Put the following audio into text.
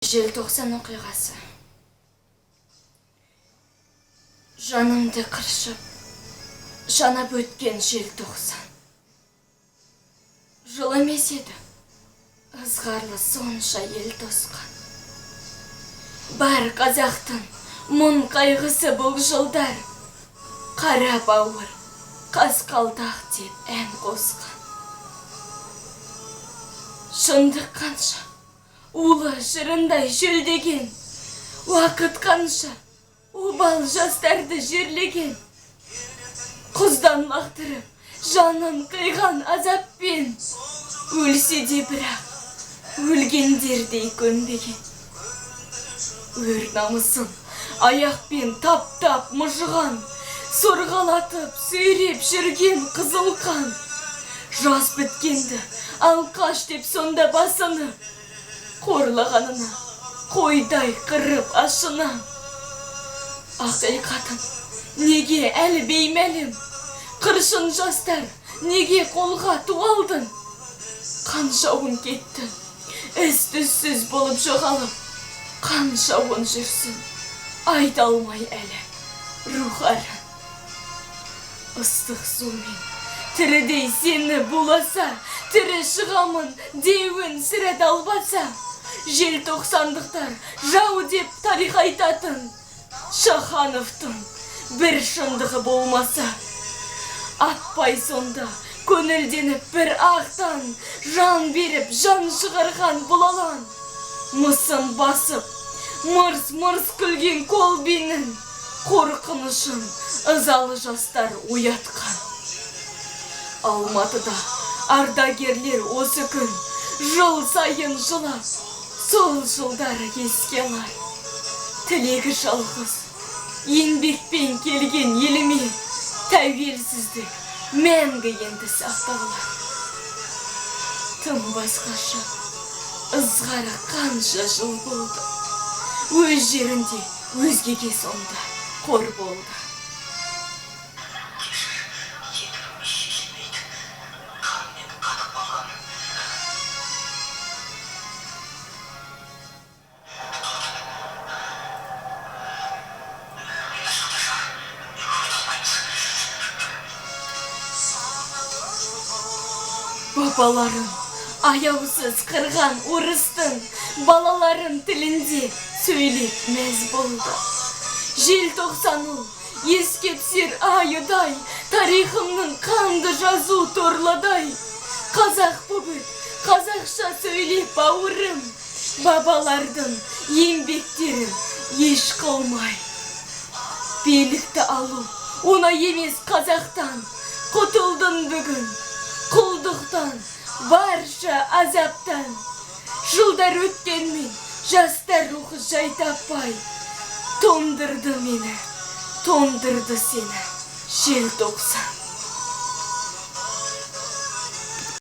Желтоқсан оқиғасы. Жанымды қыршып, жанап өткен желтоқсан. Жыл емес еді, ызғарлы сонша ел тосқан. Бар қазақтың мұң қайғысы бұл жылдар, қара бауыр, қасқалдақ деп ән қосқан. Шындық қанша, улы жырындай жүлдеген, уақыт қанша обал жастарды жерлеген. Құздан лақтырып, жанын қиған азаппен, өлсе де бірақ, өлгендердей көнбеген. Өр намысын аяқпен таптап мұжыған, сорғалатып сүйреп жүрген қызыл қан. Жас біткенді алқаш деп сонда басыны, қорлағанына қойдай қырып ашына. Ақиқатын неге әлі беймәлім, қыршын жастар неге қолға туалдың? Қаншауын кетті, із-түзсіз болып жоғалып, қаншауын жүрсін, айта алмай әлі рухарын. Ыстық сумен тірідей сені буласа, тірі шығамын деуін сірә далбаса, желтоқсандықтар жау деп тарих айтатын Шахановтың бір шындығы болмаса, атпай сонда көңілденіп бір ақтан жан беріп жан шығарған бұл алан. Мысын басып, мырс-мырс күлген колбинін қорқынышын ызалы жастар оятқан. Алматыда ардагерлер осы күн жыл сайын жылап, сол жылдары еске алар. Тілегі жалғыз, еңбекпен келген еліме тәуелсіздік мәңгі енді сақталар. Тым басқаша, ызғары қанша жыл болды, өз жерінде өзгеге сонда қор болды. Бабаларым аяусыз қырған орыстың балаларын тілінде сөйлеп мәз болды. Желтоқсан ол еске түсер айыдай, тарихымның қанды жазу торладай. Қазақ бүгін қазақша сөйлеп бауырым, бабалардың еңбектерін еш қылмай. Билікті алу оңай емес қазақтан, құтылдың бүгін құлдықтан, барша азаптан. Жылдар өткенмен жастар рухы жай таппай, тоңдырды мені, тоңдырды сені желтоқсан.